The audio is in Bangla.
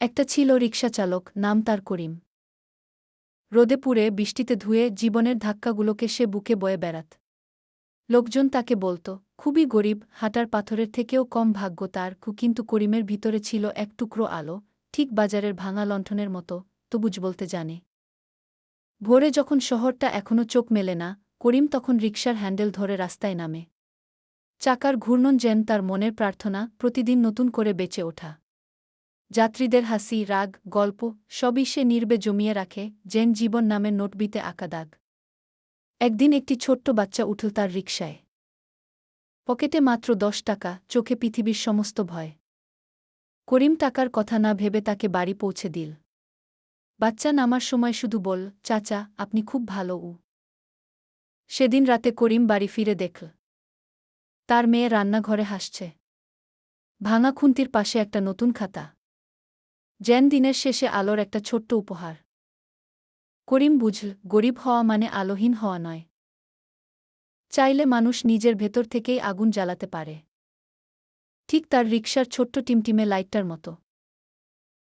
একটা ছিল রিকশাচালক, নাম তার করিম। রোদে পুড়ে বৃষ্টিতে ধুয়ে জীবনের ধাক্কাগুলোকে সে বুকে বয়ে বেড়াত। লোকজন তাকে বলত, খুবই গরিব, হাঁটার পাথরের থেকেও কম ভাগ্য তার। কিন্তু করিমের ভিতরে ছিল এক টুকরো আলো, ঠিক বাজারের ভাঙা লণ্ঠনের মতো, তবুজ বলতে জানে। ভোরে যখন শহরটা এখনও চোখ মেলে না, করিম তখন রিকশার হ্যান্ডেল ধরে রাস্তায় নামে। চাকার ঘূর্ণন যেন তার মনের প্রার্থনা, প্রতিদিন নতুন করে বেঁচে ওঠা। যাত্রীদের হাসি, রাগ, গল্প সবই সে নীরবে জমিয়ে রাখে, যেন জীবন নামের নোটবিতে আঁকা দাগ। একদিন একটি ছোট্ট বাচ্চা উঠল তার রিকশায়। পকেটে মাত্র 10 টাকা, চোখে পৃথিবীর সমস্ত ভয়। করিম টাকার কথা না ভেবে তাকে বাড়ি পৌঁছে দিল। বাচ্চা নামার সময় শুধু বল, চাচা, আপনি খুব ভালো। সেদিন রাতে করিম বাড়ি ফিরে দেখল তার মেয়ে রান্নাঘরে হাসছে। ভাঙা খুন্তির পাশে একটা নতুন খাতা, যেন দিনের শেষে আলোর একটা ছোট্ট উপহার। করিম বুঝল, গরিব হওয়া মানে আলোহীন হওয়া নয়। চাইলে মানুষ নিজের ভেতর থেকেই আগুন জ্বালাতে পারে, ঠিক তার রিকশার ছোট্ট টিমটিমে লাইটটার মতো।